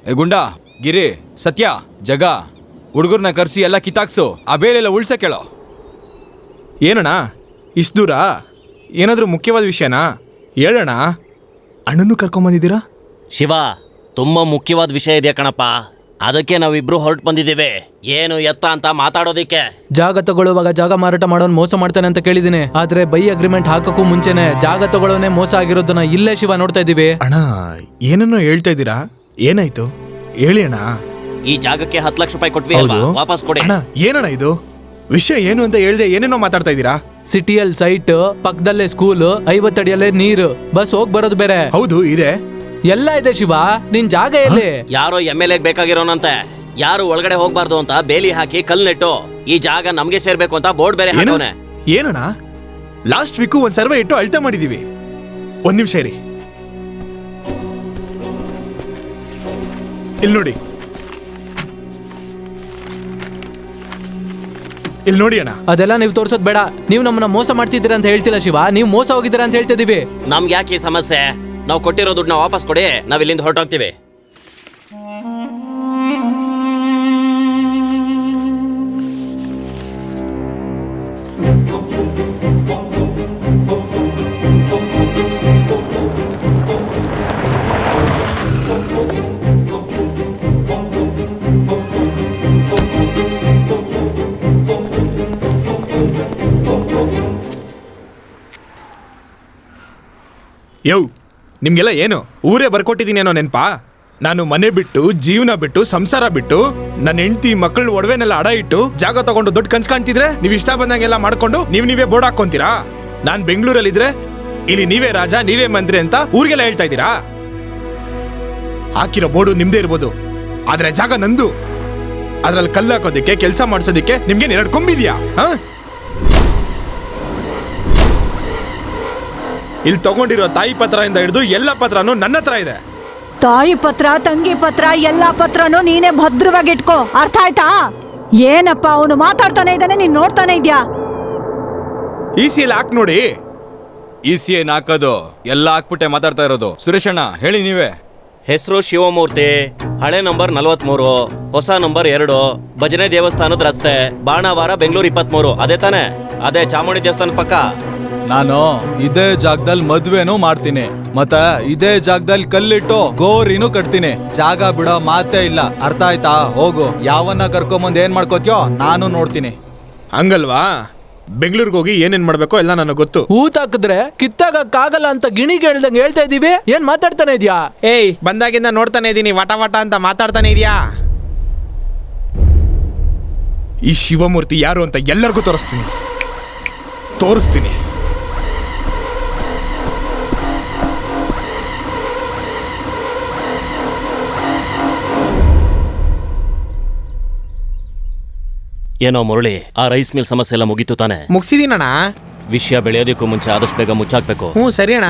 ಗುಂಡಾ, ಗಿರಿ, ಸತ್ಯ, ಜಗ, ಹುಡುಗರ್ನ ಕರ್ಸಿ ಎಲ್ಲ ಕಿತ್ತಾಕ್ಸು. ಆ ಬೇಲೆಲ್ಲ ಉಳ್ಸ ಕೇಳೋ. ಏನಣ್ಣ ಇಷ್ಟು ದೂರ? ಏನಾದರೂ ಮುಖ್ಯವಾದ ವಿಷಯನಾ? ಹೇಳೋಣ. ಅಣ್ಣನೂ ಕರ್ಕೊಂಬಂದಿದ್ದೀರಾ? ಶಿವ, ತುಂಬಾ ಮುಖ್ಯವಾದ ವಿಷಯ ಇದೆಯಾ ಕಣಪ್ಪ. ಅದಕ್ಕೆ ನಾವಿಬ್ರು ಹೊರಟು ಬಂದಿದ್ದೀವಿ. ಏನು ಎತ್ತ ಅಂತ ಮಾತಾಡೋದಿಕ್ಕೆ. ಜಾಗ ತಗೊಳ್ಳುವಾಗ ಜಾಗ ಮಾರಾಟ ಮಾಡೋನ್ ಮೋಸ ಮಾಡ್ತಾನೆ ಅಂತ ಕೇಳಿದೀನಿ. ಆದ್ರೆ ಬೈ ಅಗ್ರಿಮೆಂಟ್ ಹಾಕಕ್ಕೂ ಮುಂಚೆನೆ ಜಾಗ ತಗೊಳ್ಳೋನೆ ಮೋಸ ಆಗಿರೋದನ್ನ ಇಲ್ಲೇ ಶಿವ ನೋಡ್ತಾ ಇದೀವಿ. ಅಣ್ಣ ಏನನ್ನೋ ಹೇಳ್ತಾ ಇದ್ದೀರಾ? ಏನಾಯ್ತು ಹೇಳಿ ಅಣ್ಣ. ಈ ಜಾಗಕ್ಕೆ 10 ಲಕ್ಷ ರೂಪಾಯಿ ಕೊಟ್ವಿ ಅಲ್ವಾ, ವಾಪಸ್ ಕೊಡಿ. ಅಣ್ಣ ಏನಣ್ಣ ಇದು ವಿಷಯ ಏನು ಅಂತ ಹೇಳ್ದೆ ಏನೇನೋ ಮಾತಾಡ್ತಾ ಇದ್ದೀರಾ? ಸಿಟಿಯಲ್ಲಿ ಸೈಟ್, ಪಕ್ಕದಲ್ಲೇ ಸ್ಕೂಲ್, 50 ಅಡಿಯಲ್ಲೇ ನೀರು, ಬಸ್ ಹೋಗ್ ಬರೋದು ಬೇರೆ. ಹೌದು ಇದೆ, ಎಲ್ಲ ಇದೆ ಶಿವ. ನಿನ್ ಜಾಗ ಎಲ್ಲಿ? ಯಾರೋ MLA ಬೇಕಾಗಿರೋನಂತೆ. ಯಾರು ಒಳಗಡೆ ಹೋಗ್ಬಾರ್ದು ಅಂತ ಬೇಲಿ ಹಾಕಿ ಕಲ್ ನೆಟ್ಟು ಈ ಜಾಗ ನಮ್ಗೆ ಸೇರ್ಬೇಕು ಅಂತ ಬೋರ್ಡ್ ಬೇರೆ ಹಾಕೋನೆ. ಏನಣ್ಣ ಲಾಸ್ಟ್ ವೀಕು ಒಂದ್ ಸರ್ವೆ ಇಟ್ಟು ಅಳ್ತಾ ಮಾಡಿದೀವಿ. ಒಂದ್ ನಿಮಿಷ ಇರಿ, ಇಲ್ಲಿ ನೋಡಿ, ಇಲ್ಲಿ ನೋಡಿ ಅಣ್ಣ. ಅದೆಲ್ಲ ನೀವು ತೋರ್ಸೋದ್ ಬೇಡ. ನೀವು ನಮ್ಮನ್ನ ಮೋಸ ಮಾಡ್ತಿದ್ದೀರಾ ಅಂತ ಹೇಳ್ತಿಲ್ಲ ಶಿವ, ನೀವು ಮೋಸ ಹೋಗಿದ್ದೀರಾ ಅಂತ ಹೇಳ್ತಿದೀವಿ. ನಮ್ಗೆ ಯಾಕೆ ಈ ಸಮಸ್ಯೆ? ನಾವು ಕೊಟ್ಟಿರೋ ದುಡ್ಡನ್ನ ವಾಪಸ್ ಕೊಡಿ, ನಾವ್ ಇಲ್ಲಿಂದ ಹೊರಟೋಗ್ತೀವಿ. ಯೋ, ನಿಮ್ಗೆಲ್ಲ ಏನು ಊರೇ ಬರ್ಕೊಟ್ಟಿದ್ದೀನಿ ಏನೋ ನೆನ್ಪಾ? ನಾನು ಮನೆ ಬಿಟ್ಟು, ಜೀವನ ಬಿಟ್ಟು, ಸಂಸಾರ ಬಿಟ್ಟು, ನನ್ನ ಹೆಂಡತಿ ಮಕ್ಕಳ ಒಡವೆನೆಲ್ಲ ಅಡ ಇಟ್ಟು ಜಾಗ ತಗೊಂಡು ದೊಡ್ಡ ಕನ್ಸ್ ಕಾಣ್ತಿದ್ರೆ ನೀವು ಇಷ್ಟ ಬಂದಂಗೆಲ್ಲ ಮಾಡ್ಕೊಂಡು ನೀವೇ ಬೋರ್ಡ್ ಹಾಕೊಂತೀರಾ? ನಾನ್ ಬೆಂಗಳೂರಲ್ಲಿದ್ರೆ ಇಲ್ಲಿ ನೀವೇ ರಾಜ, ನೀವೇ ಮಂತ್ರಿ ಅಂತ ಊರಿಗೆಲ್ಲ ಹೇಳ್ತಾ ಇದ್ದೀರಾ? ಹಾಕಿರೋ ಬೋರ್ಡು ನಿಮ್ದೇ ಇರ್ಬೋದು, ಆದ್ರೆ ಜಾಗ ನಂದು. ಅದ್ರಲ್ಲಿ ಕಲ್ಲು ಹಾಕೋದಿಕ್ಕೆ, ಕೆಲಸ ಮಾಡಿಸೋದಿಕ್ಕೆ ನಿಮ್ಗೆ 2 ಕೊಂಬಿದ್ಯಾ? ಇಲ್ಲಿ ತಗೊಂಡಿರೋ ತಾಯಿ ಪತ್ರದಿಂದ ಹಿಡಿದು ಎಲ್ಲ ಪತ್ರನೂ ನನ್ನ ಹತ್ರ ಇದೆ. ತಾಯಿ ಪತ್ರ, ತಂಗಿ ಪತ್ರ, ಎಲ್ಲಾ ಪತ್ರನೂ ನೀನೇ ಭದ್ರವಾಗಿ ಇಟ್ಕೋ. ಅರ್ಥ ಆಯ್ತಾ? ಏನಪ್ಪ ಅವನು ಮಾತಾಡ್ತಾನೆ ಇದ್ದಾನೆ, ನೀನ್ ನೋಡ್ತಾನೆ ಇದ್ಯಾ? ECL ಹಾಕ್ ನೋಡಿ. ECN ಹಾಕೋದು ಎಲ್ಲ ಹಾಕ್ಬಿಟ್ಟೆ ಮಾತಾಡ್ತಾ ಇರೋದು. ಸುರೇಶಣ್ಣ ಹೇಳಿ ನೀವೇ. ಹೆಸರು ಶಿವಮೂರ್ತಿ, ಹಳೆ ನಂಬರ್ 43, ಹೊಸ ನಂಬರ್ 2, ಭಜನೆ ದೇವಸ್ಥಾನದ ರಸ್ತೆ, ಬಾಣಾವಾರ, ಬೆಂಗಳೂರು 23. ಅದೇ ತಾನೆ? ಅದೇ ಚಾಮುಂಡಿ ದೇವಸ್ಥಾನದ ಪಕ್ಕ. ನಾನು ಇದೇ ಜಾಗದಲ್ಲಿ ಮದ್ವೆನೂ ಮಾಡ್ತೀನಿ, ಮತ್ತೆ ಇದೇ ಜಾಗದಲ್ಲಿ ಕಲ್ಲಿಟ್ಟು ಗೋರಿನೂ ಕಟ್ತೀನಿ. ಜಾಗ ಬಿಡೋ ಮಾತೇ ಇಲ್ಲ. ಅರ್ಥ ಆಯ್ತಾ? ಹೋಗು, ಯಾವನ್ನ ಕರ್ಕೊಂಬಂದ್ ಏನ್ ಮಾಡ್ಕೋತ್ಯೋ ನಾನು ನೋಡ್ತೀನಿ. ಹಂಗಲ್ವಾ? ಬೆಂಗಳೂರಿಗೆ ಹೋಗಿ ಏನೇನ್ ಮಾಡ್ಬೇಕೋ ಎಲ್ಲ ನನಗೆ ಗೊತ್ತು. ಊತ ಹಾಕಿದ್ರೆ ಕಿತ್ತಾಗಕ್ಕಾಗಲ್ಲ ಅಂತ ಗಿಣಿಗೆ ಹೇಳ್ದಂಗೆ ಹೇಳ್ತಾ ಇದೀವಿ. ಏನ್ ಮಾತಾಡ್ತಾನೆ ಇದ್ಯಾ? ಏಯ್, ಬಂದಾಗಿಂದ ನೋಡ್ತಾನೆ ಇದೀನಿ, ವಟ ವಟ ಅಂತ ಮಾತಾಡ್ತಾನೆ ಇದೀಯಾ? ಈ ಶಿವಮೂರ್ತಿ ಯಾರು ಅಂತ ಎಲ್ಲರಿಗೂ ತೋರಿಸ್ತೀನಿ. ಏನೋ ಮುರಳಿ, ಆ ರೈಸ್ ಮಿಲ್ ಸಮಸ್ಯೆ ಎಲ್ಲ ಮುಗೀತು ತಾನೆ? ಮುಗಿಸಿದೀನಣ್ಣ. ವಿಷಯ ಬೆಳೆಯೋದಕ್ಕೂ ಮುಂಚೆ ಆದಷ್ಟು ಬೇಗ ಮುಚ್ಚಾಕ್ಬೇಕು. ಸರಿ ಅಣ್ಣ.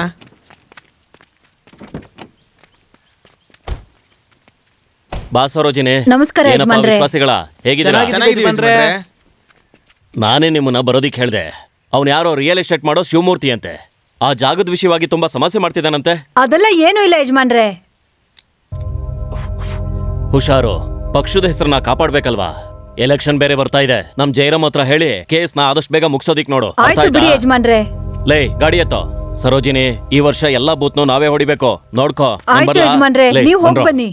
ಬಾ ಸರೋಜಿನಿ. ನಮಸ್ಕಾರ ಯಜಮಾನ್ರೆ. ವಿಶ್ವಾಸಿಗಳ ಹೇಗಿದ್ದೀರಾ? ಚೆನ್ನಾಗಿದ್ದೀವಿ. ನಾನೇ ನಿಮ್ಮನ್ನ ಬರೋದಿಕ್ ಹೇಳ್ದೆ. ಅವ್ನು ಯಾರೋ ರಿಯಲ್ ಎಸ್ಟೇಟ್ ಮಾಡೋ ಶಿವಮೂರ್ತಿ ಅಂತೆ. ಆ ಜಾಗದ ವಿಷಯವಾಗಿ ತುಂಬಾ ಸಮಸ್ಯೆ ಮಾಡ್ತಿದ್ದಾನಂತೆ. ಅದೆಲ್ಲ ಏನೂ ಇಲ್ಲ ಯಜಮಾನ್ರೆ. ಹುಷಾರು, ಪಕ್ಷದ ಹೆಸರನ್ನ ಕಾಪಾಡ್ಬೇಕಲ್ವಾ? ಎಲೆಕ್ಷನ್ ಬೇರೆ ಬರ್ತಾ ಇದೆ. ನಮ್ ಜಯರಾಮ್ ಹತ್ರ ಹೇಳಿ ಕೇಸ್ ನ ಆದಷ್ಟು ಬೇಗ ಮುಗಿಸೋದಿಕ್ ನೋಡು. ಆಯ್ತು ಬಿಡಿ ಯಜಮಾನ್ರೆ. ಲೇ, ಗಾಡಿ ಎತ್ತೋ. ಸರೋಜಿನಿ, ಈ ವರ್ಷ ಎಲ್ಲಾ ಬೂತ್ನು ನಾವೇ ಹೊಡಿಬೇಕು, ನೋಡ್ಕೋ. ಆಯ್ತು ಯಜಮಾನ್ರೆ, ನೀವು ಹೋಗಿ ಬನ್ನಿ.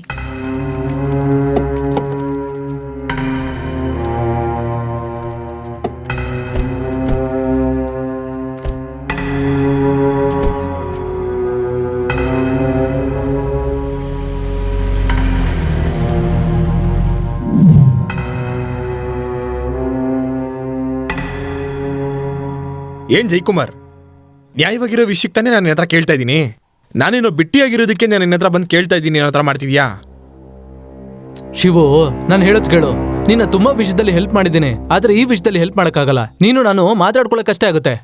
ಏನ್ ಜೈಕುಮಾರ್, ನ್ಯಾಯವಾಗಿರೋ ವಿಷಯಕ್ಕೆ ತಾನೇ ನಾನು ಹತ್ರ ಕೇಳ್ತಾ ಇದ್ದೀನಿ. ನಾನೇನೋ ಬಿಟ್ಟಿಯಾಗಿರೋದಕ್ಕೆ ನಾನು ನಿನ್ನ ಹತ್ರ ಬಂದು ಕೇಳ್ತಾ ಇದ್ದೀನಿ, ನನ್ನ ಹತ್ರ ಮಾಡ್ತಿದ್ಯಾ? ಶಿವು, ನಾನು ಹೇಳೋದ್ ಕೇಳು. ನಿನ್ನ ತುಂಬಾ ವಿಷಯದಲ್ಲಿ ಹೆಲ್ಪ್ ಮಾಡಿದ್ದೀನಿ, ಆದ್ರೆ ಈ ವಿಷಯದಲ್ಲಿ ಹೆಲ್ಪ್ ಮಾಡಕ್ಕಾಗಲ್ಲ. ನೀನು ನಾನು ಮಾತಾಡ್ಕೊಳಕ್ಕಷ್ಟೇ ಆಗುತ್ತೆ.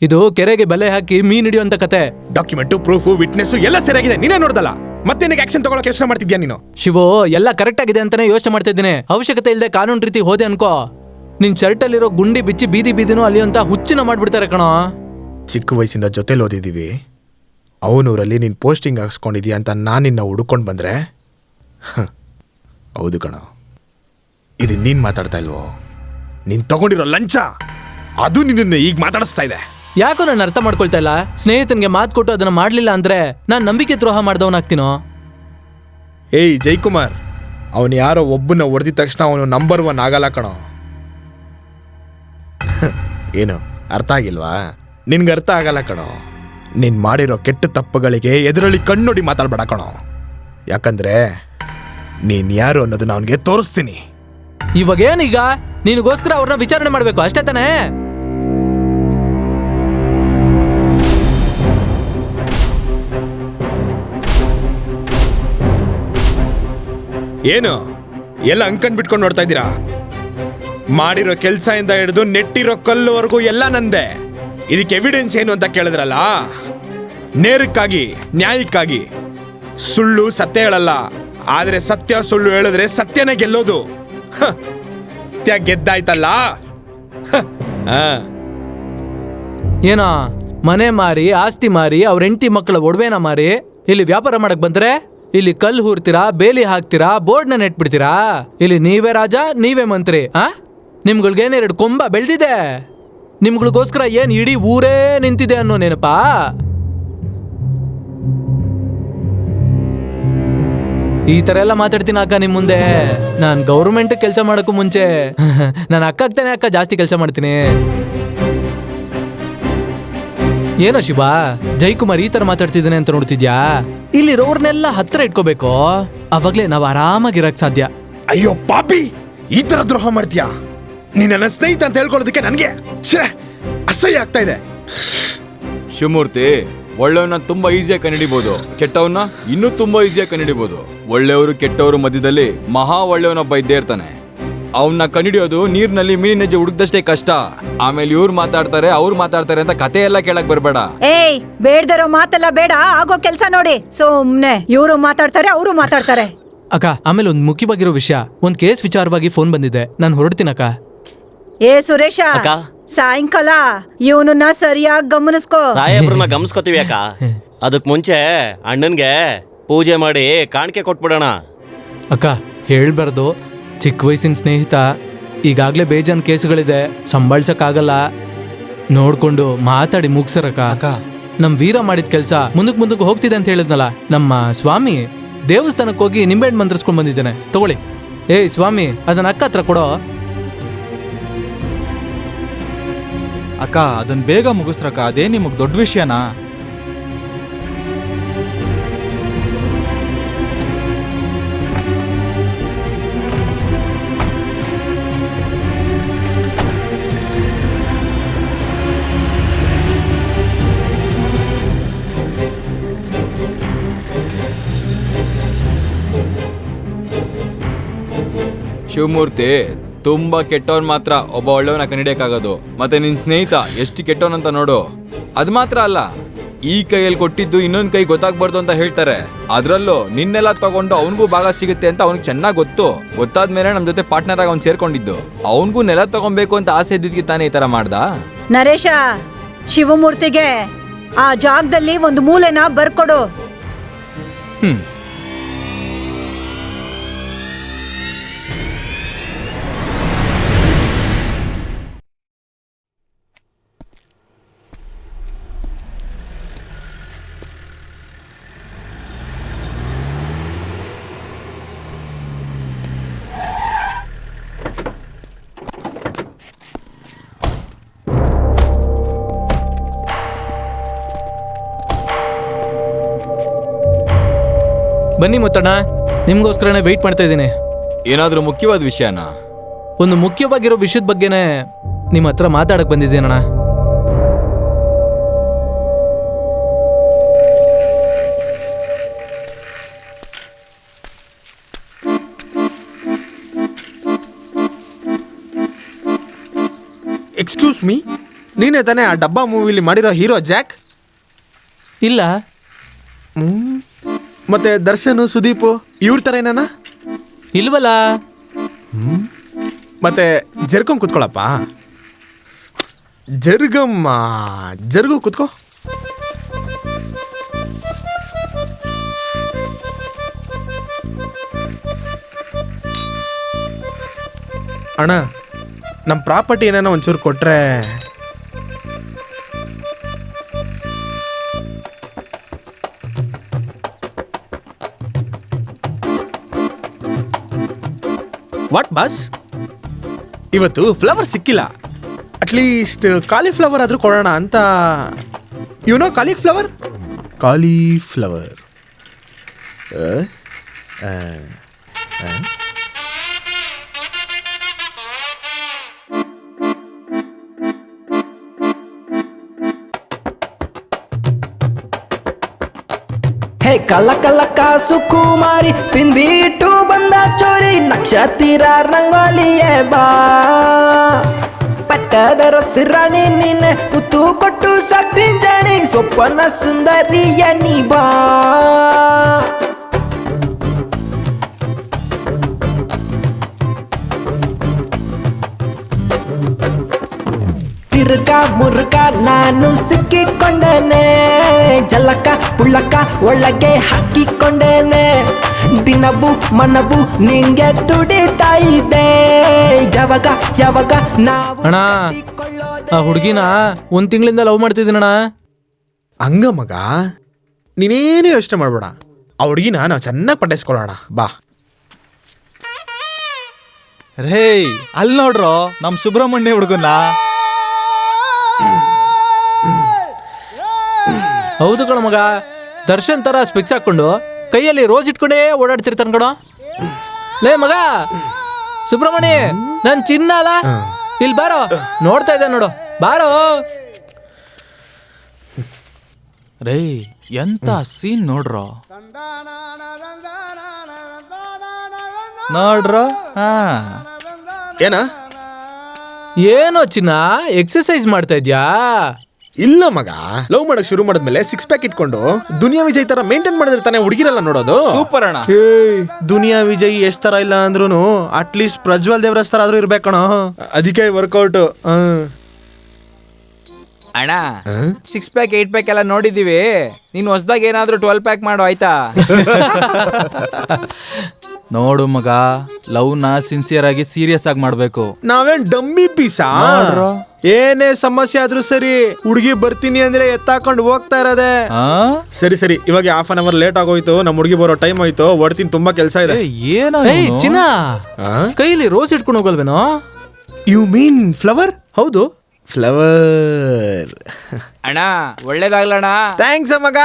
ಇದು ಕೆರೆಗೆ ಬಲೆ ಹಾಕಿ ಮೀನ್ ಹಿಡಿಯುವಂತ ಕತೆ. ಡಾಕ್ಯುಮೆಂಟು, ಪ್ರೂಫು, ವಿಟ್ನೆಸ್ ಎಲ್ಲ ಸರಿಯಾಗಿದೆ, ನೀನೇ ನೋಡ್ದಲ್ಲ. ಮತ್ತೇನಕ್ಕೆ ಆಕ್ಷನ್ ತಗೊಳಕ್ಕೆ ಯೋಚನೆ ಮಾಡ್ತಿದ್ಯಾ ನೀನು? ಶಿವು, ಎಲ್ಲ ಕರೆಕ್ಟ್ ಆಗಿದೆ ಅಂತಾನೆ ಯೋಚನೆ ಮಾಡ್ತಾ ಇದ್ದೀನಿ. ಅವಶ್ಯಕತೆ ಇಲ್ಲದೆ ಕಾನೂನು ರೀತಿ ಹೋದೆ ಅನ್ಕೋ, ನಿನ್ ಶರ್ಟಲ್ಲಿರೋ ಗುಂಡಿ ಬಿಚ್ಚಿ ಬೀದಿನೂ ಅಲ್ಲಿ ಅಂತ ಹುಚ್ಚಿನ ಮಾಡ್ಬಿಡ್ತಾರೆ ಕಣೋ. ಚಿಕ್ಕ ವಯಸ್ಸಿಂದ ಜೊತೆಲಿ ಓದಿದ್ದೀವಿ. ಅವನೂರಲ್ಲಿ ನೀನು ಪೋಸ್ಟಿಂಗ್ ಹಾಕ್ಸ್ಕೊಂಡಿದ್ಯಾ ಅಂತ ನಾನು ನಿನ್ನ ಹುಡ್ಕೊಂಡು ಬಂದ್ರೆ ಹೌದು ಕಣೋ, ಇದು ನೀನ್ ಮಾತಾಡ್ತಾ ಇಲ್ವೋ? ನೀನ್ ತಗೊಂಡಿರೋ ಲಂಚ ಅದು ನಿನ್ನ ಈಗ ಮಾತಾಡಿಸ್ತಾ ಇದೆ. ಯಾಕೋ ನಾನು ಅರ್ಥ ಮಾಡ್ಕೊಳ್ತಾ ಇಲ್ಲ. ಸ್ನೇಹಿತನಿಗೆ ಮಾತು ಕೊಟ್ಟು ಅದನ್ನ ಮಾಡ್ಲಿಲ್ಲ ಅಂದ್ರೆ ನಾನು ನಂಬಿಕೆ ದ್ರೋಹ ಮಾಡ್ದವನಾಗ್ತೀನೋ? ಏಯ್ ಜೈಕುಮಾರ್, ಅವನು ಯಾರೋ ಒಬ್ಬನ ಹೊಡೆದಿದ ತಕ್ಷಣ ಅವನು ನಂಬರ್ 1 ಆಗಲ್ಲ ಕಣೋ. ಏನು ಅರ್ಥ ಆಗಿಲ್ವಾ? ನಿನ್ಗೆ ಅರ್ಥ ಆಗಲ್ಲ ಕಣೋ. ನೀನ್ ಮಾಡಿರೋ ಕೆಟ್ಟ ತಪ್ಪುಗಳಿಗೆ ಎದುರಲ್ಲಿ ಕಣ್ಣೊಡಿ ಮಾತಾಡ್ಬೇಡ ಕಣೋ. ಯಾಕಂದ್ರೆ ನೀನ್ ಯಾರು ಅನ್ನೋದನ್ನ ಅವನಿಗೆ ತೋರಿಸ್ತೀನಿ. ಇವಾಗೇನೀಗ? ನಿನಗೋಸ್ಕರ ಅವ್ರನ್ನ ವಿಚಾರಣೆ ಮಾಡ್ಬೇಕು ಅಷ್ಟೇ ತಾನೇ? ಏನು ಎಲ್ಲ ಅಂಕಂಡ್ ಬಿಟ್ಕೊಂಡು ನೋಡ್ತಾ ಇದ್ದೀರಾ? ಮಾಡಿರೋ ಕೆಲಸ ಇಂದ ಹಿಡಿದು ನೆಟ್ಟಿರೋ ಕಲ್ಲುವರೆಗೂ ಎಲ್ಲ ನಂದೆ. ಇದಕ್ಕೆ ಎವಿಡೆನ್ಸ್ ಏನು ಅಂತ ಕೇಳಿದ್ರಲ್ಲ, ನೇರಕ್ಕಾಗಿ ನ್ಯಾಯಕ್ಕಾಗಿ ಸುಳ್ಳು ಸತ್ಯ ಹೇಳಲ್ಲ, ಆದ್ರೆ ಸತ್ಯ ಸುಳ್ಳು ಹೇಳಿದ್ರೆ ಸತ್ಯನೇ ಗೆಲ್ಲೋದು. ಸತ್ಯ ಗೆದ್ದಾಯ್ತಲ್ಲ. ಏನೋ ಮನೆ ಮಾರಿ ಆಸ್ತಿ ಮಾರಿ ಅವ್ರ ಹೆಂಡತಿ ಮಕ್ಕಳ ಒಡವೆನ ಮಾರಿ ಇಲ್ಲಿ ವ್ಯಾಪಾರ ಮಾಡಕ್ ಬಂದ್ರೆ ಇಲ್ಲಿ ಕಲ್ಲು ಹೂರ್ತೀರಾ, ಬೇಲಿ ಹಾಕ್ತೀರಾ, ಬೋರ್ಡ್ನ ನೆಟ್ಬಿಡ್ತೀರಾ. ಇಲ್ಲಿ ನೀವೇ ರಾಜ, ನೀವೇ ಮಂತ್ರಿ. ನಿಮ್ಗಳ್ಗೇನು 2 ಕೊಂಬ ಬೆಳೆದಿದೆ. ನಿಮ್ಗಳಿಗೋಸ್ಕರ ಏನ್ ಇಡೀ ಊರೇ ನಿಂತಿದೆ ಅನ್ನೋ ನೆನಪಾ? ಈ ತರ ಎಲ್ಲ ಮಾತಾಡ್ತೀನಿ ಅಕ್ಕ ನಿಮ್ ಮುಂದೆ. ನಾನ್ ಗೌರ್ಮೆಂಟ್ ಕೆಲಸ ಮಾಡಕ್ಕೂ ಮುಂಚೆ ನಾನು ಅಕ್ಕಾಗ್ತಾನೆ ಅಕ್ಕ ಜಾಸ್ತಿ ಕೆಲಸ ಮಾಡ್ತೀನಿ. ಏನೋ ಶಿವ, ಜೈಕುಮಾರ್ ಈ ತರ ಮಾತಾಡ್ತಿದ್ದಾನೆ ಅಂತ ನೋಡ್ತಿದ್ಯಾ? ಇಲ್ಲಿರೋರ್ನೆಲ್ಲ ಹತ್ರ ಇಟ್ಕೋಬೇಕು, ಅವಾಗ್ಲೇ ನಾವ್ ಆರಾಮಾಗಿರಕ್ ಸಾಧ್ಯ. ಅಯ್ಯೋ ಪಾಪಿ, ಈ ತರ ದ್ರೋಹ ಮಾಡ್ತೀಯಾ? ನೀನ್ ನನ್ನ ಸ್ನೇಹಿತ ಅಂತ ಹೇಳ್ಕೊಳ್ಳೋದಕ್ಕೆ ನನಗೆ ಅಸಹ್ಯ ಆಗ್ತಾ ಇದೆ. ಶಿವಮೂರ್ತಿ, ಒಳ್ಳೆಯವನ್ನ ತುಂಬಾ ಈಸಿಯಾಗಿ ಕಂಡಿಡಿಬಹುದು, ಕೆಟ್ಟವನ್ನ ಇನ್ನೂ ತುಂಬಾ ಈಸಿಯಾಗಿ ಕಂಡಿಡಿಬಹುದು. ಒಳ್ಳೆಯವರು ಕೆಟ್ಟವರು ಮಧ್ಯದಲ್ಲಿ ಮಹಾ ಒಳ್ಳೆಯವನೊಬ್ಬ ಇದ್ದೇ ಇರ್ತಾನೆ. ಅವನ್ನ ಕಂಡಿಡಿಯೋದು ನೀರಿನಲ್ಲಿ ಮೀನಿನ ಹೆಜ್ಜೆ ಹುಡುಕ್ದಷ್ಟೇ ಕಷ್ಟ. ಆಮೇಲೆ ಇವ್ರು ಮಾತಾಡ್ತಾರೆ ಅವ್ರು ಮಾತಾಡ್ತಾರೆ ಅಂತ ಕತೆ ಎಲ್ಲ ಕೇಳಕ್ ಬರ್ಬೇಡ. ಏಯ್, ಬೇಡ್ದಿರೋ ಮಾತೆಲ್ಲ ಬೇಡ, ಆಗೋ ಕೆಲ್ಸ ನೋಡಿ. ಸುಮ್ನೆ ಇವರು ಮಾತಾಡ್ತಾರೆ ಅವರು ಮಾತಾಡ್ತಾರೆ. ಅಕ್ಕ, ಆಮೇಲೆ ಒಂದ್ ಮುಖ್ಯವಾಗಿರೋ ವಿಷಯ, ಒಂದ್ ಕೇಸ್ ವಿಚಾರವಾಗಿ ಫೋನ್ ಬಂದಿದೆ, ನಾನು ಹೊರಡ್ತೀನಕ್ಕ. ಏ ಸುರೇಶ, ಅಕ್ಕ? ಸಾಯಂಕಾಲ ಇವನನ್ನ ಸರಿಯಾಗಿ ಗಮನಿಸ್ಕೋ. ಸಾಹೇಬ್ರನ್ನ ಗಮನಿಸ್ಕೊತೀವಿ ಅಕ್ಕ. ಅದಕ್ ಮುಂಚೆ ಅಣ್ಣನ್ಗೆ ಪೂಜೆ ಮಾಡಿ ಕಾಣಿಕೆ ಕೊಟ್ಬಿಡೋಣ. ಅಕ್ಕ ಹೇಳ್ಬಾರ್ದು, ಚಿಕ್ಕ ವಯಸ್ಸಿನ ಸ್ನೇಹಿತ, ಈಗಾಗ್ಲೇ ಬೇಜಾನ್ ಕೇಸುಗಳಿದೆ, ಸಂಭಾಳ್ಸಕ್ಕಾಗಲ್ಲ. ನೋಡ್ಕೊಂಡು ಮಾತಾಡಿ ಮುಗ್ಸರಕ್ಕ. ಅಕ್ಕ, ನಮ್ ವೀರ ಮಾಡಿದ ಕೆಲ್ಸ ಮುಂದಕ್ಕೆ ಹೋಗ್ತಿದೆ ಅಂತ ಹೇಳಿದ್ನಲ್ಲ, ನಮ್ಮ ಸ್ವಾಮಿ ದೇವಸ್ಥಾನಕ್ಕೆ ಹೋಗಿ ನಿಂಬೆಹಣ್ಣು ಮಂತ್ರಿಸ್ಕೊಂಡ್ ಬಂದಿದ್ದೇನೆ, ತಗೊಳ್ಳಿ. ಏಯ್ ಸ್ವಾಮಿ, ಅದನ್ನ ಅಕ್ಕ ಹತ್ರ ಕೊಡೋ. ಅಕ್ಕ ಅದನ್ನ ಬೇಗ ಮುಗಿಸ್ರಕ್ಕ, ಅದೇ ನಿಮಗ್ ದೊಡ್ಡ ವಿಷಯನಾ? ಶಿವಮೂರ್ತಿ, ತುಂಬಾ ಕೆಟ್ಟವನ್ ಮಾತ್ರ ಒಬ್ಬ ಒಳ್ಳೆಯವನ ಕಂಡಿಡಿಯಕ್ಕಾಗೋದು. ಮತ್ತೆ ನಿನ್ ಸ್ನೇಹಿತ ಎಷ್ಟು ಕೆಟ್ಟವನಂತ ನೋಡು. ಅದ್ ಮಾತ್ರ ಅಲ್ಲ, ಈ ಕೈಯಲ್ಲಿ ಕೊಟ್ಟಿದ್ದು ಇನ್ನೊಂದ್ ಕೈ ಗೊತ್ತಾಗ್ಬಾರ್ದು ಅಂತ ಹೇಳ್ತಾರೆ. ಅದ್ರಲ್ಲೂ ನಿನ್ನೆಲ್ಲ ತಗೊಂಡು ಅವನಿಗೂ ಭಾಗ ಸಿಗುತ್ತೆ ಅಂತ ಅವನಿಗೆ ಚೆನ್ನಾಗ್ ಗೊತ್ತು. ಗೊತ್ತಾದ್ಮೇಲೆ ನಮ್ ಜೊತೆ ಪಾರ್ಟ್ನರ್ ಆಗಿ ಅವ್ನು ಸೇರ್ಕೊಂಡಿದ್ದು. ಅವನಿಗೂ ನೆಲ ತಗೊಬೇಕು ಅಂತ ಆಸೆ ಇದ್ದಿದ್ಕೆ ತಾನೇ ಈ ತರ ಮಾಡ್ದ. ನರೇಶ, ಶಿವಮೂರ್ತಿಗೆ ಆ ಜಾಗದಲ್ಲಿ ಒಂದು ಮೂಲೆನ ಬರ್ಕೊಡು. ಬನ್ನಿ ಮುತ್ತಣ್ಣ, ನಿಮ್ಗೋಸ್ಕರನೇ ವೆಯ್ಟ್ ಮಾಡ್ತಾ ಇದ್ದೀನಿ. ಏನಾದ್ರೂ ಮುಖ್ಯವಾದ ವಿಷಯನಾ? ಒಂದು ಮುಖ್ಯವಾಗಿರೋ ವಿಷಯದ ಬಗ್ಗೆನೇ ನಿಮ್ಮ ಹತ್ರ ಮಾತಾಡಕ್ ಬಂದಿದ್ದೀನಣ್ಣ. ಎಕ್ಸ್ಕ್ಯೂಸ್ ಮೀ, ನೀನೇ ತಾನೇ ಆ ಡಬ್ಬಾ ಮೂವಿಲಿ ಮಾಡಿರೋ ಹೀರೋ ಜಾಕ್? ಇಲ್ಲ. ಮತ್ತೆ ದರ್ಶನ್ ಸುದೀಪ್ ಇವ್ರ ತರ ಏನಾನ? ಇಲ್ವಲ್ಲ. ಮತ್ತೆ ಜರ್ಕೊಂಡ್ ಕುತ್ಕೊಳಪ್ಪ. ಜರ್ಗಮ್ಮ, ಜರ್ಗು ಕುತ್ಕೋ. ಅಣ್ಣ ನಮ್ಮ ಪ್ರಾಪರ್ಟಿ ಏನಾನ ಒಂಚೂರು ಕೊಟ್ರೆ. ವಾಟ್ ಬಾಸ್, ಇವತ್ತು ಫ್ಲವರ್ ಸಿಕ್ಕಿಲ್ಲ, ಅಟ್ಲೀಸ್ಟ್ ಕಾಲಿಫ್ಲವರ್ ಆದರೂ ಕೊಡೋಣ ಅಂತ. YONO cauliflower, cauliflower. ಹೇ ಕಲ್ಲ ಕಲ್ಲ ಕಾಸು ಕುಮಾರಿ ಪಿಂದಿ ಇಟ್ಟು ಬಂದ ಚೋರಿ ನಕ್ಷತ್ರ ರಂಗೋಲಿಯೇ ಬಾ ಪಟ್ಟದರ ಸಿರಾಣಿ ನಿನ್ನ ಮುತ್ತು ಕೊಟ್ಟು ಸಾಕ್ತೀನಿ ಜಾಣಿ ಸೊಪ್ಪನ ಸುಂದರಿಯ ನೀ ಬಾ ತಿರ್ಗ ಮುರ್ಗ ನಾನು ಸಿಕ್ಕಿಕೊಂಡೇನೆ ಜಲಕ ಪುಳ್ಳಕ ಒಳಗೆ ಹಾಕಿಕೊಂಡೇನೆ ದಿನವು ಮನವು ನಿಂಗೆ ತುಡಿತಾ ಇದೆ ಯಾವಾಗ ಯಾವಾಗ ನಾವು ಅಣ್ಣ ಆ ಹುಡುಗಿನ ಒಂದ್ ತಿಂಗಳಿಂದ ಲವ್ ಮಾಡ್ತಿದ್ದೀನಣ್ಣ. ಹಂಗ ಮಗ, ನೀನೇನು ಯೋಚನೆ ಮಾಡ್ಬೇಡ, ಆ ಹುಡುಗಿನ ನಾವು ಚೆನ್ನಾಗಿ ಪಟಾಯಿಸ್ಕೊಳ್ಳೋಣ ಬಾ. ರೇ ಅಲ್ಲಿ ನೋಡ್ರೋ ನಮ್ ಸುಬ್ರಹ್ಮಣ್ಯ ಹುಡುಗನ. ಹೌದು ಕಣ ಮಗ, ದರ್ಶನ್ ತರ ಸ್ಪೆಕ್ಸ್ ಹಾಕೊಂಡು ಕೈಯಲ್ಲಿ ರೋಸ್ ಇಟ್ಕೊಂಡೇ ಓಡಾಡ್ತಿರ್ತಾನ ಕಣ. ಲೇ ಮಗ ಸುಬ್ರಹ್ಮಣ್ಯ, ನನ್ ಚಿನ್ನ ಅಲ್ಲ, ಇಲ್ಲಿ ಬಾರೋ, ನೋಡ್ತಾ ಇದ್ದೆ ನೋಡು, ಬಾರೋ. ರೇ ಎಂತ ಸೀನ್ ನೋಡ್ರೋ, ನೋಡ್ರೋ. ಹಾ ಏನ ಏನೋ ಚಿನ್ನ ಎಕ್ಸರ್ಸೈಸ್ ಮಾಡ್ತಾ ಇದ್ಯಾ? ಇಲ್ಲ ಮಗ, ಲವ್ ಮಾಡಕ್ ಶುರು ಮಾಡಿದ್ಮೇಲೆ 6 ಪ್ಯಾಕ್ ಇಟ್ಕೊಂಡು ದುನಿಯಾ ವಿಜಯ್ ತರ ಮೇಂಟೈನ್ ಮಾಡಿದ್ರೆ ಹುಡುಗಿರಲ್ಲ ನೋಡೋದು. ಸೂಪರ್ ಅಣ್ಣ. ದುನಿಯಾ ವಿಜಯ್ ಎಷ್ಟ್ ತರ ಇಲ್ಲ ಅಂದ್ರೂ ಅಟ್ಲೀಸ್ಟ್ ಪ್ರಜ್ವಲ್ ದೇವರಾಜ್ ತರ ಆದ್ರೂ ಇರ್ಬೇಕಣ. ಅದಕ್ಕೆ ವರ್ಕೌಟ್. ಅಣ್ಣ 6 ಪ್ಯಾಕ್ 8 ಪ್ಯಾಕ್ ಎಲ್ಲ ನೋಡಿದೀವಿ, ನೀನ್ ಹೊಸದಾಗ ಏನಾದ್ರೂ 12 ಪ್ಯಾಕ್ ಮಾಡು ಆಯ್ತಾ? ನೋಡು ಮಗ, ಲವ್ ನ ಸಿನ್ಸಿಯರ್ ಆಗಿ ಸೀರಿಯಸ್ ಆಗಿ ಮಾಡ್ಬೇಕು. ನಾವೇನ್ ಡಮ್ಮಿ ಪೀಸಾ? ಏನೇ ಸಮಸ್ಯೆ ಆದ್ರೂ ಸರಿ, ಹುಡುಗಿ ಬರ್ತೀನಿ ಅಂದ್ರೆ ಎತ್ತಾಕೊಂಡು ಹೋಗ್ತಾ ಇರೋದೆ. ಸರಿ ಸರಿ, ಇವಾಗ ಹಾಫ್ ಅನ್ ಅವರ್ ಲೇಟ್ ಆಗೋಯ್ತು, ನಮ್ಮ ಹುಡುಗಿ ಬರೋ ಟೈಮ್ ಆಯ್ತು, ಹೊಡ್ತೀನಿ, ತುಂಬಾ ಕೆಲಸ ಇದೆ. ಏನೋ ಏಯ್ ಚಿನ್ನ, ಕೈಯಲ್ಲಿ ರೋಸ್ ಇಟ್ಕೊಂಡು ಹೋಗಲ್ವೇನೋ? You mean flower? ಹೌದು, ಫ್ಲವರ್. ಅಣ್ಣ ಒಳ್ಳೇದಾಗ್ಲಣ್ಣ. ಥ್ಯಾಂಕ್ಸ್ ಮಗ.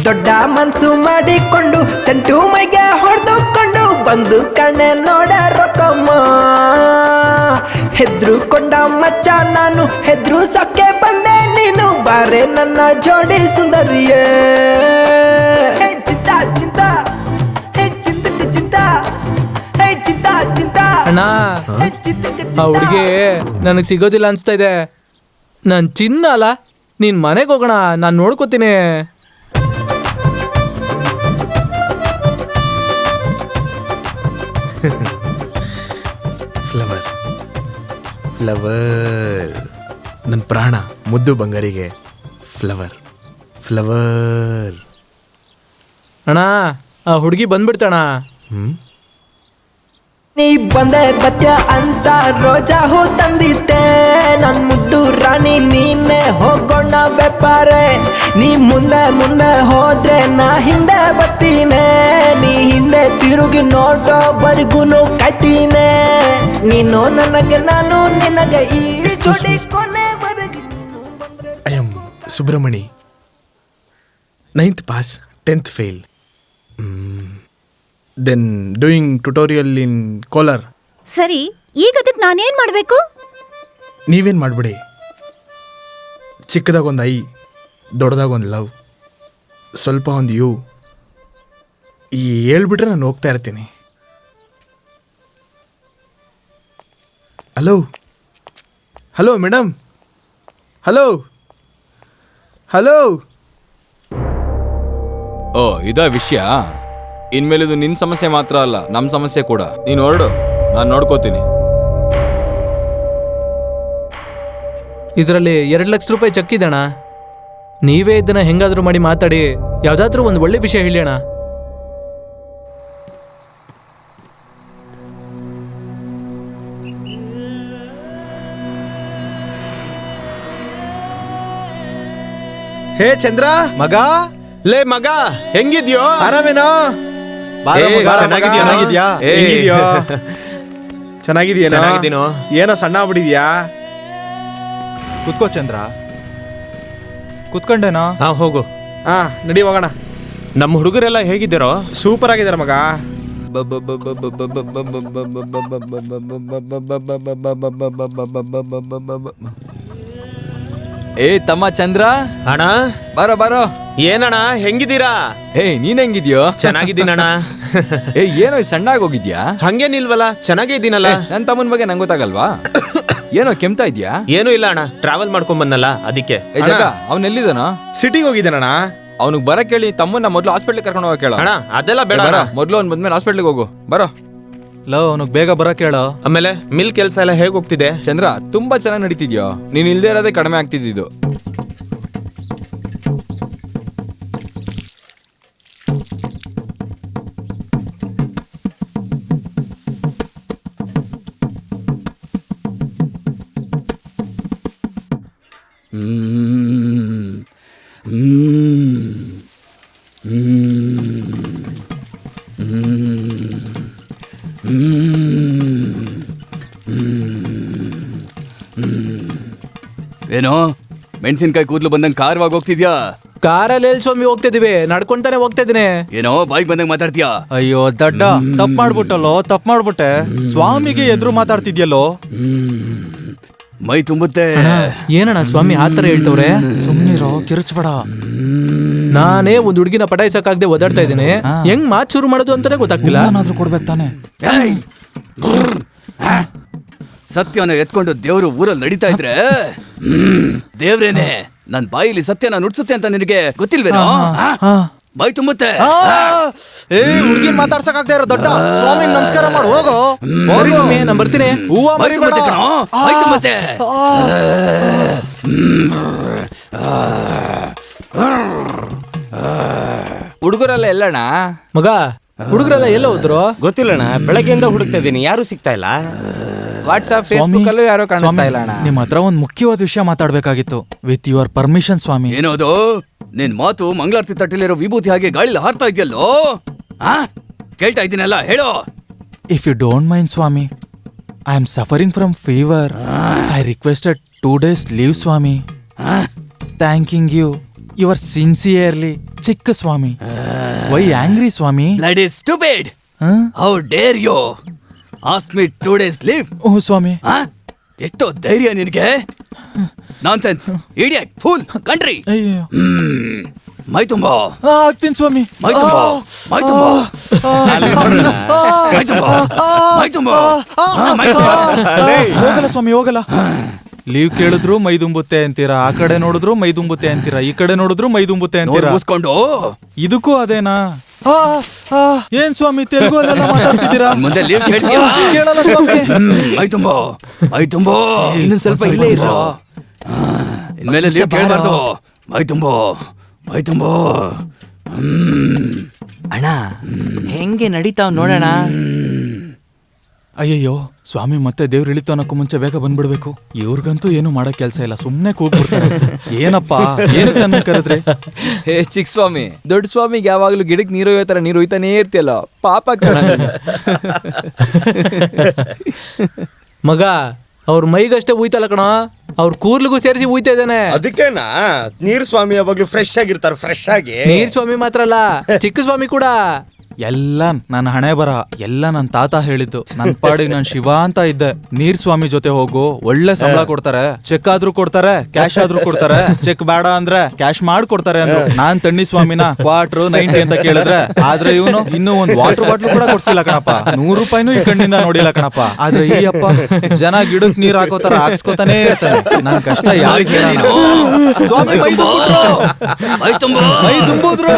ದೊಡ್ಡ ಮನ್ಸು ಮಾಡಿಕೊಂಡು ಸೆಂಟು ಮೈಗೆ ಹೊಡೆದುಕೊಂಡು ಬಂದು ಕಣ್ಣೆ ನೋಡ ರೊಕ್ಕಮ್ಮ ಹೆದ್ರುಕೊಂಡ ಮಚ್ಚ ನಾನು ಹೆದ್ರು ಸೊಕ್ಕೆ ಬಂದೆ ನೀನು ಬಾರೆ ನನ್ನ ಜೋಡಿ ಸುಂದರಿಯೇ ಹೇ ಚಿಂತ ಚಿಂತ ಹೇ ಚಿಂತಕ ಚಿಂತ ಹೇ ಚಿಂತ ಚಿಂತ ಅಣ್ಣ ಹೇ ಚಿಂತಕ ಆ ಹುಡುಗಿ ನನಗೆ ಸಿಗೋದಿಲ್ಲ ಅನ್ಸ್ತಾ ಇದೆ. ನನ್ ಚಿನ್ನ ಅಲ್ಲ, ನೀನ್ ಮನೆಗೆ ಹೋಗೋಣ, ನಾನು ನೋಡ್ಕೋತೀನಿ. ಫ್ಲವರ್ ಫ್ಲವರ್, ನನ್ನ ಪ್ರಾಣ ಮುದ್ದು ಬಂಗಾರಿಗೆ ಫ್ಲವರ್ ಫ್ಲವರ್. ಅಣ್ಣ ಆ ಹುಡುಗಿ ಬಂದ್ಬಿಡ್ತಣ. ನೀ ಬಂದೆ ಬತ್ಯ ಅಂತ ರೋಜಾ ಹೂ ತಂದಿದ್ದೆ, ನನ್ ಮುದ್ದು ರಾಣಿ ನೀನೆ ಹೋಗೋಣ ವ್ಯಾಪಾರೆ. ನೀ ಮುಂದೆ ಮುಂದೆ ಹೋದ್ರೆ ನಾ ಹಿಂದೆ ಬರ್ತೀನೆ, ನೀ ಹಿಂದೆ ತಿರುಗಿ ನೋಡೋವರೆಗೂನು ಕಾಯ್ತೀನೆ. ನೀನು ನನಗೆ ನಾನು ನಿನಗೆ ಈ ಜೋಡಿ ಕೊನೆವರೆಗೆ. I am Subramani, 9th pass 10th fail, then doing tutorial in Kolar. ಸರಿ, ಈಗ ಅದಕ್ಕೆ ನಾನೇನ್ ಮಾಡ್ಬೇಕು? ನೀವೇನು ಮಾಡಿಬಿಡಿ, ಚಿಕ್ಕದಾಗ ಒಂದು ಐ, ದೊಡ್ಡದಾಗ ಒಂದು ಲವ್, ಸ್ವಲ್ಪ ಒಂದು ಯು, ಈ ಹೇಳ್ಬಿಟ್ರೆ ನಾನು ಹೋಗ್ತಾ ಇರ್ತೀನಿ. Hello hello madam, hello hello. ಓ ಇದಾ ವಿಷಯ. ಇನ್ಮೇಲೆ ಇದು ನಿನ್ ಸಮಸ್ಯೆ ಮಾತ್ರ ಅಲ್ಲ, ನಮ್ ಸಮಸ್ಯೆ ಕೂಡ. ನೀನ್ ಹೊರಡು, ನಾನು ನೋಡ್ಕೋತೀನಿ. ಇದರಲ್ಲಿ 2 ಲಕ್ಷ ರೂಪಾಯಿ ಚೆಕ್ ಇದಣ್ಣ. ನೀವೇ ಇದನ್ನ ಹೆಂಗಾದ್ರೂ ಮಾಡಿ ಮಾತಾಡಿ ಯಾವ್ದಾದ್ರೂ ಒಂದು ಒಳ್ಳೆ ವಿಷಯ ಹೇಳಿ ಅಣ್ಣ. ಹೇ ಚಂದ್ರ, ಮಗ ಲೇ ಮಗ, ಹೆಂಗಿದ್ಯೋ? ಆರಾಮೇನೋ? ಬಾರೋ ಮಗ, ಚೆನ್ನಾಗಿದ್ಯಾ? ಚೆನ್ನಾಗಿದ್ಯಾ? ಹೆಂಗಿದ್ಯೋ? ಚೆನ್ನಾಗಿದ್ಯೇನೋ? ಚೆನ್ನಾಗಿದ್ದೀನೋ. ಏನೋ ಸಣ್ಣ ಆಗ್ಬಿಟ್ಟಿದ್ಯಾ? ಕುತ್ಕೋ ಚಂದ್ರ. ಕುತ್ಕೊಂಡೇನೋ? ಹಾ ಹೋಗು. ಹಾ ನಡಿ ಹೋಗೋಣ. ನಮ್ಮ ಹುಡುಗರೆಲ್ಲ ಹೇಗಿದ್ದೀರೋ? ಸೂಪರ್ ಆಗಿದಾರ ಮಗ. ಏ ತಮ್ಮ ಚಂದ್ರ, ಅಣ್ಣ ಬಾರೋ ಬಾರೋ. ಏನಣ್ಣ ಹೆಂಗಿದ್ದೀರಾ? ನೀನ್ ಹೆಂಗಿದ್ಯೋ? ಚೆನ್ನಾಗಿದ್ದೀನಣ್ಣ. ಏನೋ ಸಣ್ಣ ಆಗೋಗಿದ್ಯಾ? ಹಂಗೇನಿಲ್ವಲ್ಲ, ಚೆನ್ನಾಗೇ ಇದ್ದೀನಲ್ಲ. ನನ್ ತಮ್ಮನ ಬಗ್ಗೆ ನಂಗೆ ಗೊತ್ತಾಗಲ್ವಾ? ಏನೋ ಕೆಮ್ತಾ ಇದ್ಯಾ? ಏನೂ ಇಲ್ಲ ಅಣ್ಣ, ಟ್ರಾವೆಲ್ ಮಾಡ್ಕೊಂಡ್ ಬಂದಲ್ಲ ಅದಕ್ಕೆ. ಅವ್ನ ಎಲ್ಲಿದಾನೋ? ಸಿಟಿಗೆ ಹೋಗಿದ್ದಾನಣ್ಣ. ಅವ್ನಿಗೆ ಬರಕ್ ಹೇಳಿ, ತಮ್ಮನ್ನ ಮೊದ್ಲು ಹಾಸ್ಪಿಟ್ಲಿಗೆ ಕರ್ಕೊಂಡು ಹೋಗಕ್ ಹೇಳ. ಅಣ್ಣ ಅದೆಲ್ಲ ಬೇಡ ಅಣ್ಣ. ಮೊದ್ಲು ಅವ್ನ್ ಬಂದ್ಮೇಲೆ ಹಾಸ್ಪಿಟ್ಲಿಗೆ ಹೋಗು. ಬರೋ ಲವ್, ಅವನಿಗೆ ಬೇಗ ಬರಕ್ ಹೇಳೋ. ಆಮೇಲೆ ಮಿಲ್ ಕೆಲಸ ಎಲ್ಲ ಹೇಗ್ ಹೋಗ್ತಿದೆ? ಚಂದ್ರ, ತುಂಬಾ ಚೆನ್ನಾಗಿ ನಡೀತಿದ್ಯೋ. ನೀನ್ ಇಲ್ದೇ ಇರೋದೇ ಕಡಿಮೆ ಆಗ್ತಿದ್ದು. ಏನೋ ಮೆಣಸಿನ್ಕಾಯಿ ಕೂದಲು ಬಂದಂಗ್ ಕಾರವಾಗಿ ಹೋಗ್ತಿದ್ಯಾ? ಕಾರಲ್ಲಿ ಎಲ್ಲಿ ಸ್ವಾಮಿ ಹೋಗ್ತಿದೀವಿ? ನಡ್ಕೊಂತಾನೆ ಹೋಗ್ತಾ ಇದೀನಿ. ಏನೋ ಬಾಯಿಗೆ ಬಂದಂಗ್ ಮಾತಾಡ್ತೀಯಾ? ಅಯ್ಯೋ ದಡ್ಡ, ತಪ್ಪು ಮಾಡ್ಬಿಟ್ಟಲ್ಲೋ, ತಪ್ಪು ಮಾಡ್ಬಿಟ್ಟೆ. ಸ್ವಾಮಿಗೆ ಎದುರು ಮಾತಾಡ್ತಿದ್ಯಲ್ಲೋ. ಮೈ ತುಂಬುತ್ತೆ. ಏನಣ್ಣ ಸ್ವಾಮಿ ಆತರ ಹೇಳ್ತವ್ರೆ? ಸುಮ್ನಿರೋ, ಕಿರುಚ್ಬೇಡ. ನಾನೇ ಒಂದ್ ಹುಡುಗಿನ ಪಟಾಯಿಸಕ್ಕಾಗದೆ ಓದಾಡ್ತಾ ಇದ್ದೀನಿ. ಹೆಂಗ್ ಮಾತು ಶುರು ಮಾಡೋದು ಅಂತಾನೆ ಗೊತ್ತಾಗ್ತಿಲ್ಲ. ಏನಾದ್ರೂ ಕೊಡ್ಬೇಕು ತಾನೆ. ಸತ್ಯನ ಎತ್ಕೊಂಡು ದೇವ್ರು ಊರಲ್ಲಿ ನಡೀತಾ ಇದ್ರೆ ದೇವ್ರೇನೆ ನನ್ ಬಾಯಿಲಿ ಸತ್ಯನ ನುಡ್ಸುತ್ತೆ ಅಂತ ನಿನಗೆ ಗೊತ್ತಿಲ್ವೇನೋ? ಬಾಯಿ ತುಂಬುತ್ತೆ. ಏ ಹುಡುಗಿನ ಮಾತಾಡ್ಸಕ್ ಆಗ್ತಾ ಇರೋ ದೊಡ್ಡ. ಸ್ವಾಮಿ ನಮಸ್ಕಾರ ಮಾಡು, ಹೋಗೋ. ಸರಿ ಸ್ವಾಮಿ, ನಾನ್ ಬರ್ತೀನಿ. ಹೂವ ಬಾಯಿ ತುಂಬುತ್ತೆ ಕಣೋ, ಬಾಯಿ ತುಂಬುತ್ತೆ. ಹುಡುಗರೆಲ್ಲ ಎಲ್ಲಣ್ಣ? ಮಗ, ಹುಡುಗರೆಲ್ಲ ಎಲ್ಲ ಹೋದ್ರು? ಗೊತ್ತಿಲ್ಲಣ್ಣ, ಬೆಳಗ್ಗೆಯಿಂದ ಹುಡುಕ್ತಾ ಇದ್ದೀನಿ, ಯಾರು ಸಿಗ್ತಾ ಇಲ್ಲ. ವಾಟ್ಸ್ಆಪ್, ಫೇಸ್ಬುಕ್ ಅಲ್ಲೂ ಯಾರೋ ಕಾಣಿಸ್ತಾ ಇಲ್ಲ ಅಣ್ಣ. ನಿಮ್ ಹತ್ರ ಒಂದ್ ಮುಖ್ಯವಾದ ವಿಷಯ ಮಾತಾಡ್ಬೇಕಾಗಿತ್ತು. ವಿತ್ ಯುವರ್ ಪರ್ಮಿಷನ್ ಸ್ವಾಮಿ. ಏನೋದು? ನಿನ್ ಮಾತು ಮಂಗಳಾರತಿ ತಟ್ಟಿಲಿರೋ ವಿಭೂತಿ ಹಾಗೆ ಗಾಳಿಲಿ ಹಾರ್ತಾ ಇದೆಯಲ್ಲೋ. ಕೇಳ್ತಾ ಇದ್ದೀನಲ್ಲ, ಹೇಳೋ. If you don't mind Swami, I am suffering from fever. I requested 2 days leave Swami. Thanking you your sincerely Chikka Swami. Why angry Swami? That is stupid. How dare you ask me 2 days leave? ಓ ಸ್ವಾಮಿ. ಎಷ್ಟೋ ಧೈರ್ಯ ನಿನಗೆ? Nonsense, idiot, fool, country. ಅಯ್ಯೋ. ಮೈ ತುಂಬೋ, ಆಗ್ತೀನಿ ಸ್ವಾಮಿ. ಮೈ ತುಂಬೋ, ಮೈ ತುಂಬೋ, ಮೈ ತುಂಬೋ, ಮೈ ತುಂಬೋ, ಮೈ ತುಂಬೋ. ಹೋಗಲ್ಲ ಸ್ವಾಮಿ, ಹೋಗಲ್ಲ. ಲೀವ್ ಕೇಳಿದ್ರು ಮೈ ತುಂಬುತ್ತೆ ಅಂತೀರಾ, ಆ ಕಡೆ ನೋಡಿದ್ರು ಮೈ ತುಂಬುತ್ತೆ ಅಂತೀರಾ, ಈ ಕಡೆ ನೋಡಿದ್ರು ಮೈ ತುಂಬುತ್ತೆ ಅಂತೀರಾ. ಮುಗಿಸ್ಕೊಂಡು ಇದಕ್ಕೂ ಅದೇನಾ? ಏನ್ ಸ್ವಾಮಿ ತೆಲುಗು ಅಲ್ಲೆಲ್ಲ ಮಾತಾಡ್ತಿದ್ದೀರಾ? ಮುಂದೆ ಲೀವ್ ಕೇಳ್ತೀಯಾ? ಕೇಳಲ್ಲ ಸ್ವಾಮಿ. ಮೈ ತುಂಬೋ, ಮೈ ತುಂಬೋ. ಇನ್ನು ಸ್ವಲ್ಪ ಇಲ್ಲೇ ಇರೋ. ಇನ್ಮೇಲೆ ಲೀವ್ ಕೇಳಬಾರ್ದು. ಮೈ ತುಂಬೋ, ಮೈ ತುಂಬೋ. ಅಣ್ಣ, ಹೆಂಗೆ ನಡೀತಾವ್ ನೋಡೋಣ. ಅಯ್ಯಯ್ಯೋ ಸ್ವಾಮಿ, ಮತ್ತೆ ದೇವ್ರು ಇಳಿತು ಅನ್ನೋಕ್ಕೂ ಮುಂಚೆ ಬೇಗ ಬಂದ್ಬಿಡ್ಬೇಕು. ಇವ್ರಿಗಂತೂ ಏನು ಮಾಡೋ ಕೆಲಸ ಇಲ್ಲ, ಸುಮ್ನೆ ಕೂಗ್ಬಿಡ್ತಾರೆ. ಏನಪ್ಪಾ, ಏನಕ್ಕೆ ನನ್ನ ಕರೆದ್ರಿ? ಹೇ ಚಿಕ್ಕ ಸ್ವಾಮಿ, ದೊಡ್ಡ ಸ್ವಾಮಿಗೆ ಯಾವಾಗ್ಲೂ ಗಿಡಕ್ಕೆ ನೀರು ಒಯ್ಯೋ ತರ ನೀರು ಒಯ್ತಾನೇ ಇರ್ತಿಯಲ್ಲ, ಪಾಪ ಕಣ. ಮಗ, ಅವ್ರ ಮೈಗಷ್ಟೇ ಉಯ್ತಲ್ಲ ಕಣ, ಅವ್ರ ಕೂರ್ಲಿಗೂ ಸೇರಿಸಿ ಉಯ್ತಾ ಇದ್ದಾನೆ. ಅದಕ್ಕೇನಾ ನೀರ್ ಸ್ವಾಮಿ ಯಾವಾಗ್ಲೂ ಫ್ರೆಶ್ ಆಗಿರ್ತಾರ, ಫ್ರೆಶ್ ಆಗಿ. ನೀರ್ ಸ್ವಾಮಿ ಮಾತ್ರ ಅಲ್ಲ, ಚಿಕ್ಕ ಸ್ವಾಮಿ ಕೂಡ. ಎಲ್ಲ ನನ್ನ ಹಣೆ ಬರ, ಎಲ್ಲ ನನ್ನ ತಾತ ಹೇಳಿದ್ದು. ನನ್ನ ಪಾಡಿಗೆ ನಾನು ಶಿವ ಅಂತ ಇದ್ದೆ. ನೀರ್ ಸ್ವಾಮಿ ಜೊತೆ ಹೋಗು, ಒಳ್ಳೆ ಸಂಬಳ ಕೊಡ್ತಾರೆ, ಚೆಕ್ ಆದ್ರೂ ಕೊಡ್ತಾರೆ, ಕ್ಯಾಶ್ ಆದ್ರೂ ಕೊಡ್ತಾರೆ. ಚೆಕ್ ಬೇಡ ಅಂದ್ರೆ ಕ್ಯಾಶ್ ಮಾಡ್ಕೊಡ್ತಾರೆ ಅಂದ್ರು. ನಾನ್ ತಣ್ಣಿ ಸ್ವಾಮಿನ ಕ್ವಾರ್ಟರ್ 90 ಅಂತ ಕೇಳಿದ್ರೆ, ಆದ್ರೆ ಇವನು ಇನ್ನೂ ಒಂದ್ ವಾಟರ್ ಬಾಟ್ಲು ಕೂಡ ಕೊಡ್ಸಿಲ್ಲ ಕಣಪ್ಪ. 100 ರೂಪಾಯಿನೂ ಈ ಕಣ್ಣಿಂದ ನೋಡಿಲ್ಲ ಕಣಪ್ಪ. ಆದ್ರೆ ಈ ಅಪ್ಪ ಜನ ಗಿಡಕ್ ನೀರ್ ಹಾಕೋತಾರ ಹಾಕ್ಸ್ಕೊತಾನೆ ಇರ್ತಾನೆ. ನನ್ ಕಷ್ಟ ಯಾರಿಗೆ ಕೇಳೋಣ? ಸ್ವಾಮಿ ಮೈ ತುಂಬಿದ್ರು, ಮೈ ತುಂಬೋ, ಮೈ ತುಂಬಿದ್ರು.